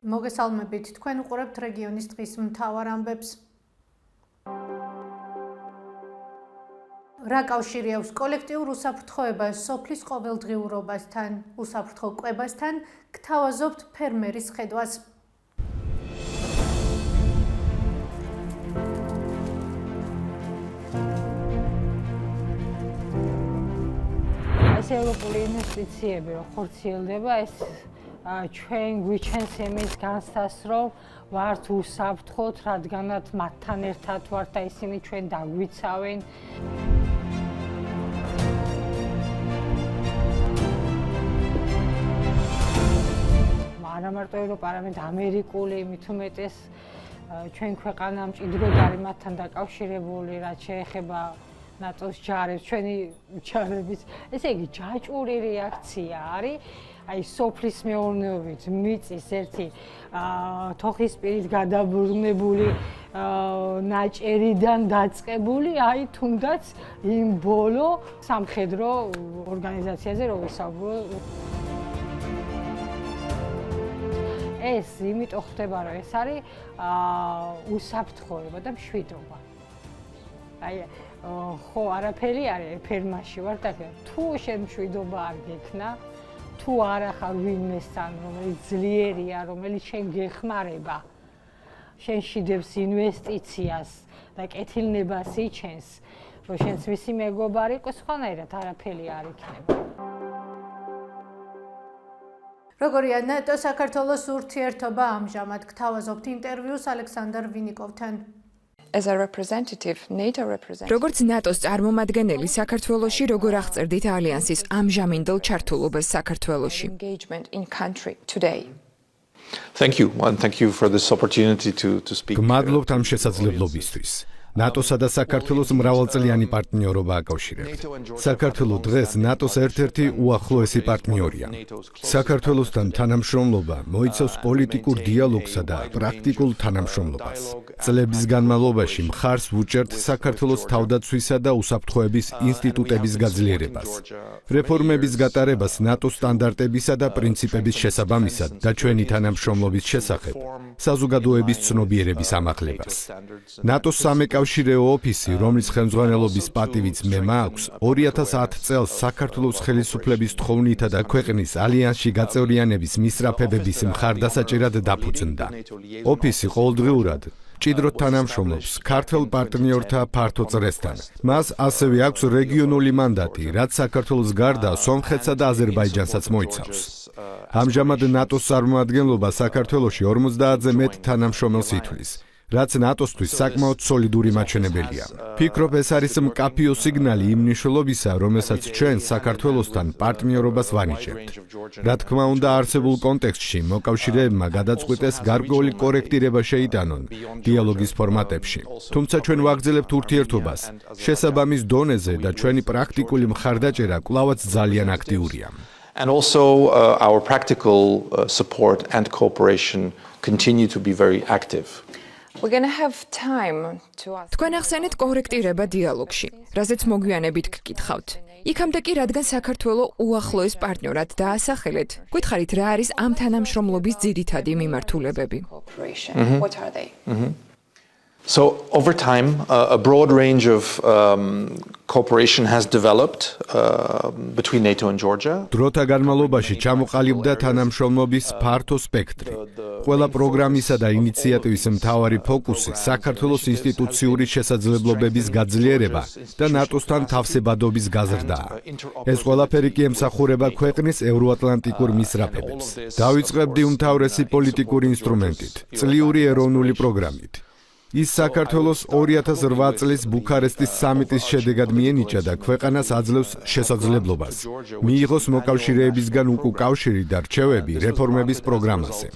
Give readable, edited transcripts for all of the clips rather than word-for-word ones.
მოგესალმებით, თქვენ უყურებთ რეგიონის დღის მთავარ ამბებს. რა კავშირი აქვს კოლექტიურ უსაფრთხოებას სოფლის ყოველდღიურობასთან, უსაფრთხო კვებასთან, გთავაზობთ ფერმერის ხედვას. ეს ევროპული ინვესტიციები რო ხორციელდება, ეს ჩვენ გვიჩენს იმის განსას, რომ ვართ უსაფრთხოთ, რადგანაც მათთან ერთად ვართ და ისინი ჩვენ დაგვიცავენ. არა მარტო ევროპა, არამედ ამერიკული, მით უმეტეს ჩვენ ქვეყანა მჭიდროდ არის მათთან დაკავშირებული, რაც შეეხება ნატოს ჯარებს, ჩვენი ჯარების, ესე იგი ჯაჭვური რეაქცია არის. აი სოფლის მეურნეობით მიწის ერთი თოხისპირით გადაბრუნებული ნაჭერიდან დაწყებული, აი თუნდაც იმ ბოლო სამხედრო ორგანიზაციაზე რო ვისაუბროთ. ეს იმიტომ ხდება, რომ ეს არის უსაფრთხოება და მშვიდობა. აი ხო არაფერი არის ფერმაში ვარ და თუ შენ მშვიდობა არ გექნა, თუ არ ახარ ვინმესთან, რომელიც ძლიერია, რომელიც შენ გეხმარება, შენ შიდებს ინვესტიციას და კეთილნებას იჩენს, რომ შენც მისი მეგობარი იყოს, სხვანაირად არაფერი არ იქნება. როგორია ნატო საქართველოს ურთიერთობა ამჟამად? გთავაზობთ ინტერვიუს ალექსანდრ ვინიკოვთან. როგორც ნატოს წარმომადგენელი საქართველოში, როგორ აღწერდით ალიანსის ამჟამინდელ ჩართულობას საქართველოში? გმადლობთ ამ შესაძლებლობისთვის. ნატოსა და საქართველოს მრავალწლიანი პარტნიორობა აკავშირებთ. საქართველო დღეს ნატოს ერთ-ერთი უახლოესი პარტნიორია. საქართველოსთან თანამშრომლობა მოიცავს პოლიტიკურ დიალოგსა და პრაქტიკულ თანამშრომლობას. წლების განმავლობაში მხარს ვუჭერთ საქართველოს თავდაცვისა და უსაფრთხოების ინსტიტუტების გაძლიერებას, რეფორმების გატარებას ნატოს სტანდარტებისა და პრინციპების შესაბამისად და ჩვენი თანამშრომლობის შესახებ საზოგადოების ცნობიერების ამაღლებას. ნატოს სამეკავშირეო ოფისი, რომლის ხელმძღვანელობის პატივიც მე მაქვს, 2010 წელს საქართველოს ხელისუფლების თხოვნითა და ქვეყნის ალიანსში გაწევრიანების მისწრაფებების მხარდასაჭერად დაფუძნდა. ოფისი ყოველდღიურად მჭიდროდ თანამშრომლობს ქართველ პარტნიორთა ფართო წრესთან. მას ასევე აქვს რეგიონული მანდატი, რაც საქართველოს გარდა სომხეთსა და აზერბაიჯანსაც მოიცავს. ამჟამად ნატოს წარმომადგენლობა საქართველოში 50-ზე მეტ თანამშრომელს ითვლის, რაც ნატოსთვის საკმაოდ სოლიდური მაჩვენებელია. ფიქრობ, ეს არის მკაფიო სიგნალი იმ მნიშვნელობისა, რომელსაც ჩვენ საქართველოსთან პარტნიორობას ვანიჭებთ. რა თქმა უნდა, არსებულ კონტექსტში მოკავშირეებმა გადაწყვიტეს გარკვეული კორექტირება შეიტანონ დიალოგის ფორმატებში. თუმცა ჩვენ ვაგრძელებთ ურთიერთობას შესაბამის დონეზე და ჩვენი პრაქტიკული მხარდაჭერა კვლავაც ძალიან აქტიურია. And also our practical support and cooperation continue to be very active. თქვენ ახსენეთ კორექტირება დიალოგში, რაზეც მოგვიანებით გკითხავთ. იქამდე კი, რადგან საქართველო უახლოეს პარტნიორად დაასახელეთ, გვითხარით რა არის ამ თანამშრომლობის ძირითადი მიმართულებები? So over time, a broad range of cooperation has developed between NATO and Georgia. დროთა განმავლობაში ჩამოყალიბდა თანამშრომლობის ფართო სპექტრი. ყველა პროგრამისა და ინიციატივის მთავარი ფოკუსი საქართველოს ინსტიტუციური შესაძლებლობების გაძლიერება და ნატოსთან თავსებადობის გაზრდაა. ეს ყველაფერი კი ემსახურება ქვეყნის ევროატლანტიკურ მისწრაფებებს. დავიწყებდი უმთავრესი პოლიტიკური ინსტრუმენტით, წლიური ეროვნული პროგრამით. ის საქართველოს 2008 წლის ბუქარესტის სამიტის შედეგად მიენიჭა და ქვეყანას აძლევს შესაძლებლობას მიიღოს მოკავშირეებისგან უკავშირი და რჩევები რეფორმების პროგრამაზე.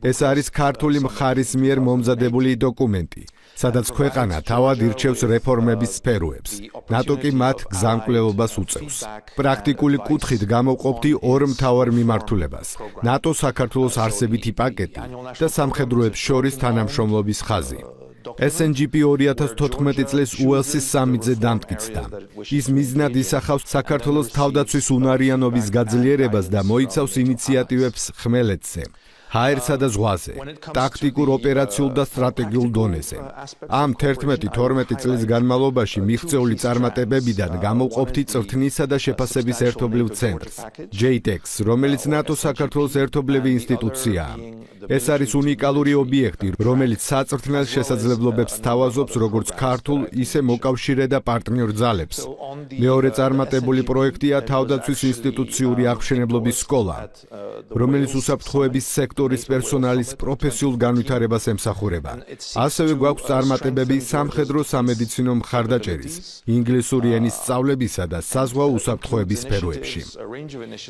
ეს არის ქართული მხარის მიერ მომზადებული დოკუმენტი, სადაც ქვეყანა თავად ირჩევს რეფორმების სფეროებს. ნატო კი მათ გზამკვლევობას უწევს. პრაქტიკული კუთხით გამოვყოფდი ორ მთავარ მიმართულებას: ნატო საქართველოს არსებითი პაკეტი და სამხედროებს შორის თანამშრომლობის ხაზი. SNGP 2014 წლის უელსის სამიტზე დამტკიცდა. ის მიზნად ისახავს საქართველოს თავდაცვის უნარიანობის გაძლიერებას და მოიცავს ინიციატივებს ხმელეთზე, ჰაერსა და ზღვაზე, ტაქტიკურ, ოპერაციულ და სტრატეგიულ დონეზე. ამ 11-12 წლის განმავლობაში მიღწეული წარმატებებიდან გამოვყოფდი წვრთნისა და შეფასების ერთობლივ ცენტრს, JTEX, რომელიც ნატოს საქართველოს ერთობლივი ინსტიტუციაა. ეს არის უნიკალური ობიექტი, რომელიც საწვრთნელ შესაძლებლობებს სთავაზობს როგორც ქართულ, ისე მოკავშირე და პარტნიორ ძალებს. მეორე წარმატებული პროექტია თავდაცვის ინსტიტუციური აღმშენებლობის სკოლა, რომელიც უსაფრთხოების სექტორის პერსონალის პროფესიულ განვითარებას ემსახურება. ასევე გვაქვს წარმატებები სამხედრო სამედიცინო მხარდაჭერის, ინგლისური ენის სწავლებისა და საზღვაო უსაფრთხოების სფეროებში.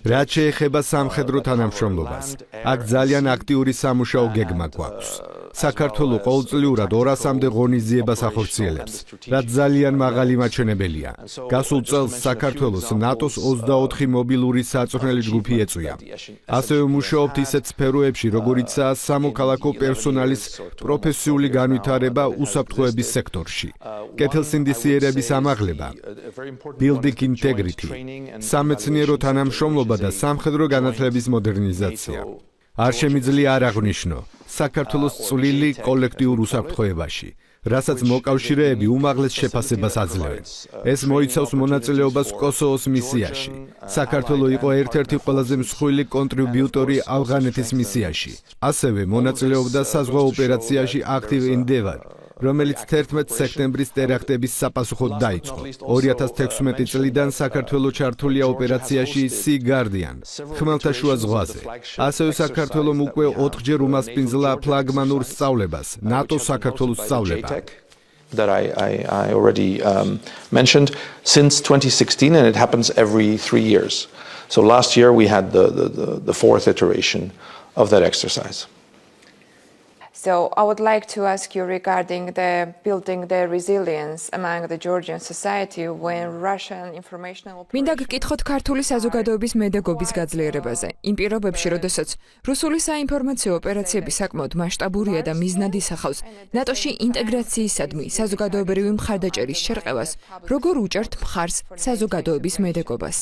რაც შეეხება სამხედრო თანამშრომლობას, აქ ძალიან აქტიური სამუშაო გეგმა გვაქვს. საქართველო ყოველწლიურად 200-მდე ღონისძიებას ახორციელებს, რაც ძალიან მაღალი მაჩვენებელია. გასულ წელს საქართველოს ნატოს 24 მობილური საწვრთნელი ჯგუფი ეწვია. ასევე მუშაობთ ისეთ სფეროებში, როგორიცაა სამოქალაქო პერსონალის პროფესიული განვითარება უსაფრთხოების სექტორში, კეთილსინდისიერების ამაღლება, building integrity, სამეცნიერო თანამშრომლობა და სამხედრო განათლების მოდერნიზაცია. არ შემიძლია არ აღვნიშნო საქართველოს წვლილი კოლექტიურ უსაფრთხოებაში, რასაც მოკავშირეები უმაღლეს შეფასებას აძლევენ. ეს მოიცავს მონაწილეობას კოსოვოს მისიაში. საქართველო იყო ერთ-ერთი ყველაზე მსხვილი კონტრიბიუტორი ავღანეთის მისიაში. ასევე მონაწილეობდა საზღვაო ოპერაციაში Active Endeavour, რომელიც 11 სექტემბრის ტერაქტების sapasუხოდ დაიწყო. 2016 წლიდან საქართველო ჩართულია ოპერაციაში Sea Guardian, ხმელთაშუა ზღვაზე. ასევე საქართველომ უკვე 4-ჯერ უმასპინძლა ფლაგმანურ სწავლებას, ნატო საქართველოს სწავლება. That I already mentioned since 2016, and it happens every 3 years. So last year we had the fourth iteration of that exercise. So I would like to ask you regarding the building the resilience among the Georgian society when Russian informational მინდა გკითხოთ ქართული საზოგადოების მედეგობის გაძლიერებაზე. იმ პირობებში, როდესაც რუსული საინფორმაციო ოპერაციები საკმაოდ მასშტაბურია და მიზნად ისახავს ნატოში ინტეგრაციისადმი საზოგადოებრივი მხარდაჭერის შერყევას, როგორ უჭერთ მხარს საზოგადოების მედეგობას?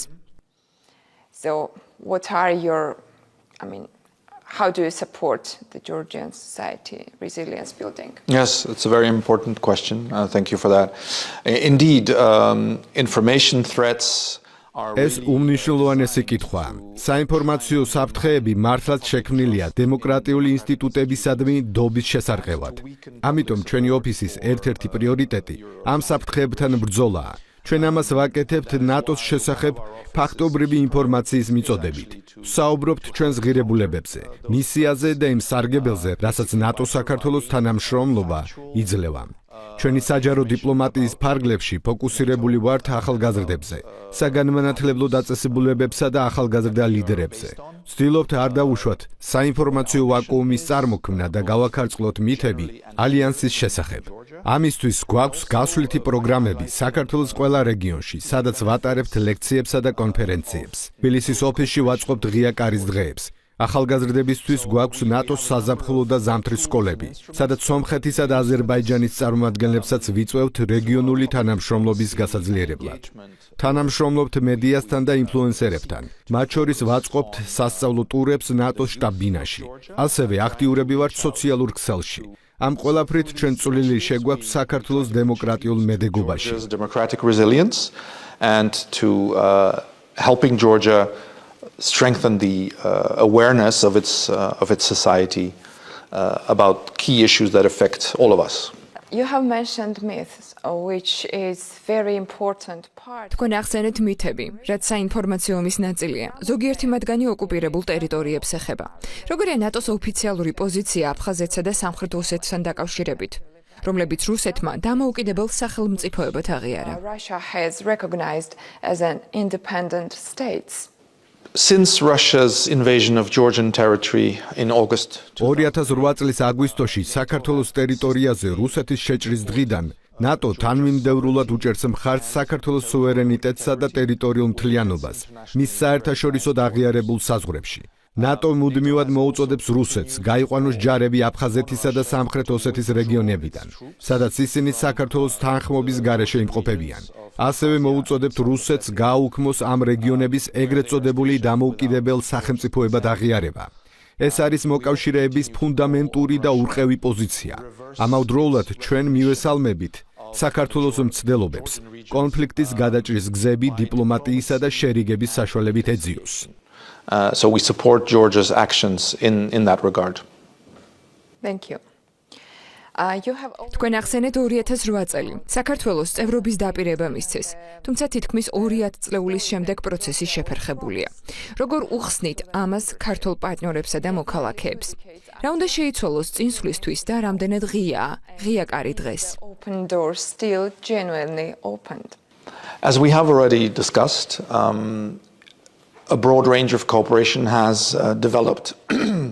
So what are your, how do you support the Georgian society resilience building? Yes, it's a very important question. Thank you for that. Indeed, information threats are ეს უმნიშვნელოვანესი კითხვაა. საინფორმაციო საფრთხეები მართლაც შექმნილია დემოკრატიული ინსტიტუტებისადმი დობის შესარყევად. ამიტომ ჩვენი ოფისის ერთ-ერთი პრიორიტეტი ამ საფრთხეებთან ბრძოლაა. ჩვენ ამას ვაკეთებთ ნატოს შესახებ ფაქტობრივი ინფორმაციის მიწოდებით. საუბრობთ ჩვენს ღირებულებებზე, მისიაზე და იმ სარგებელზე, რასაც ნატო საქართველოს თანამშრომლობა იძლევა. ჩვენი საჯარო დიპლომატიის ფარგლებში ფოკუსირებული ვართ ახალგაზრდებზე, საგანმანათლებლო დაწესებულებებსა და ახალგაზრდა ლიდერებზე. ვცდილობთ არ დაუშვათ საინფორმაციო ვაკუუმის წარმოქმნა და გავაქარწყლოთ მითები ალიანსის შესახებ. ამისთვის გვაქვს გასვლითი პროგრამები საქართველოს ყველა რეგიონში, სადაც ვატარებთ ლექციებსა და კონფერენციებს. თბილისის ოფისში ვაწყობთ ღია კარის დღეებს. ახალგაზრდებისთვის გვაქვს ნატოს საზაფხულო და ზამთრის სკოლები, სადაც სომხეთისა და აზერბაიჯანის წარმომადგენლებსაც ვიწვევთ რეგიონული თანამშრომლობის გასაძლიერებლად. თანამშრომლობთ მედიასთან და ინფლუენსერებთან. მათ შორის ვაწყობთ სასწავლო ტურებს ნატოს შტაბ-ბინაში. ასევე აქტიურები ვართ სოციალურ ქსელში. ამ ყველაფრით ჩვენ წვლილი შეგვაქვს საქართველოს დემოკრატიულ მედეგობაში. Democratic resilience and to helping Georgia strengthen the awareness of its society about key issues that affect all of us. You have mentioned myths, which is very important part. თქვენ ახსენეთ მითები, რაც საინფორმაციო ომის ნაწილია. ზოგიერთი მათგანი ოკუპირებულ ტერიტორიებს ეხება. როგორია ნატოს ოფიციალური პოზიცია აფხაზეთსა და სამხრეთ ოსეთთან დაკავშირებით? რომლებიც რუსეთმა დამოუკიდებელ სახელმწიფოებად აღიარა. Russia has recognized as an independent state. Since Russia's invasion of Georgian territory in August 2008 წლის აგვისტოში საქართველოს ტერიტორიაზე რუსეთის შეჭრის დღიდან ნატო თანმიმდევრულად უჭერს მხარს საქართველოს სუვერენიტეტსა და ტერიტორიულ მთლიანობას მის საერთაშორისოდ აღიარებულ საზღვრებში. ნატო მუდმივად მოუწოდებს რუსეთს გაიყვანოს ჯარები აფხაზეთისა და სამხრეთ ოსეთის რეგიონებიდან, სადაც ისინი საქართველოს თანხმობის გარეშე იმყოფებიან. ასევე მოუწოდებთ რუსეთს გააუქმოს ამ რეგიონების ეგრეთ წოდებული დამოუკიდებელ სახელმწიფოებად აღიარება. ეს არის მოკავშირეების ფუნდამენტური და ურყევი პოზიცია. ამავდროულად ჩვენ მივესალმებით საქართველოს მცდელობებს კონფლიქტის გადაჭრის გზები დიპლომატიისა და შერიგების საშუალებით ეძიოს. So we support Georgia's actions in that regard. Thank you. You have თქვენ ახსენეთ 2008 წელი. საქართველოს წევრობის დაპირება მისცეს, თუმცა თითქმის 200 წლეულის შემდეგ პროცესი შეფერხებულია. როგორ უხსნით ამას ქართულ პარტნიორებსა და მოქალაქეებს? რა უნდა შეიცვალოს წინსვლისთვის და რამდენად ღია კარი დღეს? open doors still genuinely opened. As we have already discussed, a broad range of cooperation has developed.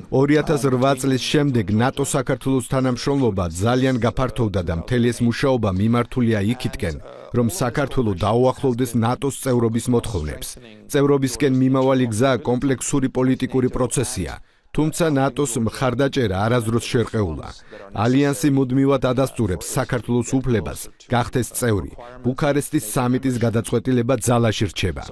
2008 წლის შემდეგ ნატო საქართველოს თანამშრომლობა ძალიან გაფართოვდა და მთელი ეს მუშაობა მიმართულია იქითკენ, რომ საქართველო დაუახლოვდეს ნატოს წევრობის მოთხოვნებს. წევრობისკენ მიმავალი გზა კომპლექსური პოლიტიკური პროცესია. თუმცა ნატოს მხარდაჭერა არასდროს შერყეულა. ალიანსი მუდმივად ადასტურებს საქართველოს უფლებას გახდეს წევრი. ბუქარესტის სამიტის გადაწყვეტილება ძალაში რჩება.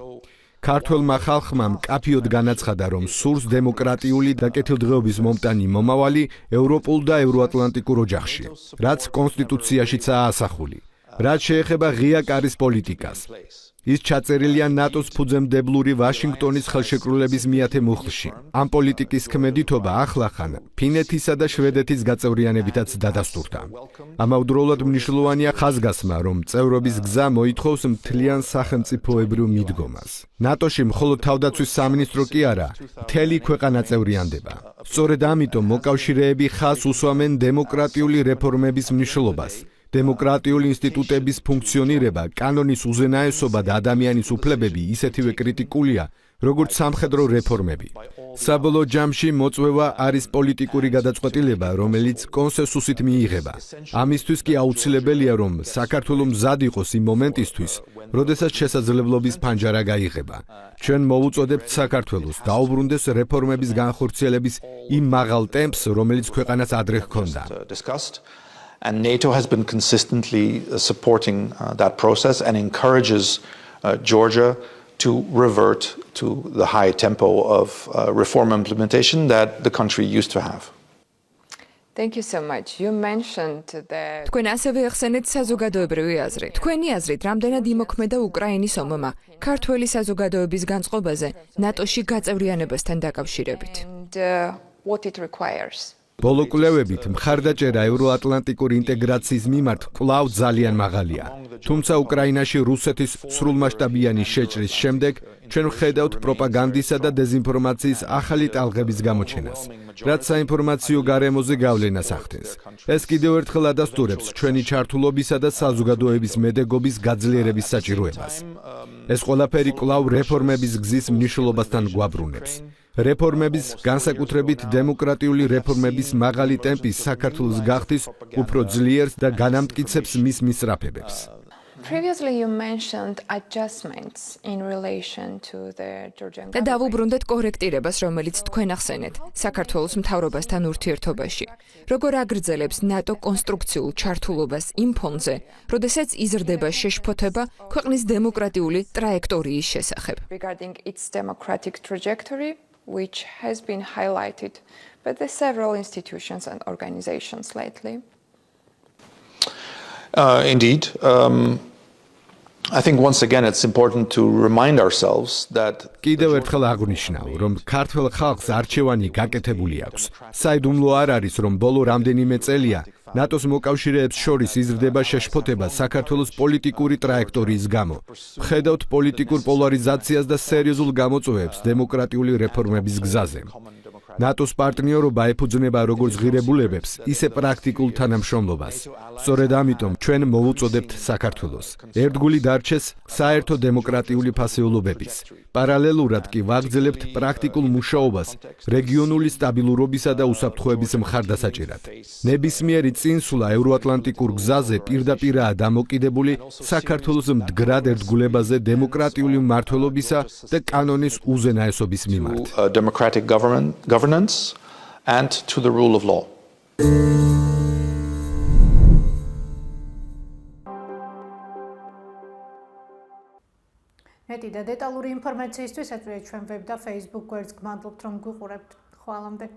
ქართველმა ხალხმა მკაფიოდ განაცხადა, რომ სურს დემოკრატიული და კეთილდღეობის მომტანი მომავალი ევროპულ და ევროატლანტიკურ ოჯახში, რაც კონსტიტუციაშიცაა ასახული. რაც შეეხება ღია კარის პოლიტიკას, ის ჩაწერილია ნატოს ფუძემდებლური ვაშინგტონის ხელშეკრულების მიათე მუხლში. ამ პოლიტიკის ქმედითობა ახლახან ფინეთისა და შვედეთის გაწევრიანებითაც დადასტურდა. ამავდროულად მნიშვნელოვანია ხაზგასმა, რომ წევრობის გზა მოითხოვს მთლიან სახელმწიფოებრივ მიდგომას. ნატოში მხოლოდ თავდაცვის სამინისტრო კი არა, მთელი ქვეყანა წევრიანდება. სწორედ ამიტომ მოკავშირეები ხაზს უსვამენ დემოკრატიული რეფორმების მნიშვნელობას. დემოკრატიული ინსტიტუტების ფუნქციონირება, კანონის უზენაესობა და ადამიანის უფლებები ისეთივე კრიტიკულია, როგორც სამხედრო რეფორმები. საბოლოო ჯამში მოწვევა არის პოლიტიკური გადაწყვეტილება, რომელიც კონსენსუსით მიიღება. ამისთვის კი აუცილებელია, რომ საქართველო მზად იყოს იმ მომენტისთვის, როდესაც შესაძლებლობის ფანჯარა გაიღება. ჩვენ მოვუწოდებთ საქართველოს დაუბრუნდეს რეფორმების განხორციელების იმ მაღალ ტემპს, რომელიც ქვეყანას ადრე ჰქონდა. And NATO has been consistently supporting that process and encourages Georgia to revert to the high tempo of reform implementation that the country used to have. Thank you so much. You mentioned that თქვენ ასევე ახსენეთ საზოგადოებრივი აზრი. თქვენი აზრით, რამდენად იმოქმედა უკრაინის ომმა ქართველი საზოგადოების განწყობაზე ნატოში გაწევრიანებასთან დაკავშირებით? and what it requires. ბოლო კვლევებით მხარდაჭერა ევროატლანტიკური ინტეგრაციის მიმართ კვლავ ძალიან მაღალია. თუმცა უკრაინაში რუსეთის სრულმასშტაბიანი შეჭრის შემდეგ ჩვენ ვხედავთ პროპაგანდისა და დეზინფორმაციის ახალი ტალღების გამოჩენას, რაც საინფორმაციო გარემოზე გავლენას ახდენს. ეს კიდევ ერთხელ ადასტურებს ჩვენი ჩართულობისა და საზოგადოების მედეგობის გაძლიერების საჭიროებას. ეს ყველაფერი კვლავ რეფორმების გზის მნიშვნელობასთან გვაბრუნებს. რეფორმების, განსაკუთრებით დემოკრატიული რეფორმების მაღალი ტემპი საქართველოს გახდის უფრო ძლიერს და განამტკიცებს მის მისწრაფებებს. Previously you mentioned adjustments in relation to the Georgian და დავუბრუნდეთ კორექტირებას, რომელიც თქვენ ახსენეთ საქართველოს მთავრობასთან ურთიერთობაში. როგორ აგრძელებს ნატო კონსტრუქციულ ჩართულობას იმ ფონზე, როდესაც იზრდება შეშფოთება ქვეყნის დემოკრატიული ტრაექტორიის შესახებ. regarding its democratic trajectory, which has been highlighted by the several institutions and organizations lately. Indeed. I think once again it's important to remind ourselves that კიდევ ერთხელ აღვნიშნავ, რომ ქართველ ხალხს არჩევანი გაკეთებული აქვს. საიდუმლო არ არის, რომ ბოლო რამდენიმე წელია ნატოს მოკავშირეებს შორის იზრდება შეშფოთება საქართველოს პოლიტიკური ტრაექტორიის გამო. ვხედავთ პოლიტიკურ პოლარიზაციას და სერიოზულ გამოწვევებს დემოკრატიული რეფორმების გზაზე. ნატოს პარტნიორობა ეფუძნება როგორც ღირებულებებს, ისე პრაქტიკულ თანამშრომლობას. სწორედ ამიტომ ჩვენ მოვუწოდებთ საქართველოს. ერთგული დარჩეს საერთო დემოკრატიული ფასეულობების. პარალელურად კი ვაგრძელებთ პრაქტიკულ მუშაობას რეგიონული სტაბილურობისა და უსაფრთხოების მხარდასაჭერად. ნებისმიერი წინსვლა ევროატლანტიკურ გზაზე პირდაპირაა დამოკიდებული საქართველოს მდგრად ერთგულებაზე დემოკრატიული მმართველობისა და კანონის უზენაესობის მიმართ. Democratic governance and to the rule of law. მეტი და დეტალური ინფორმაციისთვის აწვდიეთ ჩვენ ვებ და Facebook გვერდს. გმადლობთ რომ გვიყურებთ. ხვალამდე.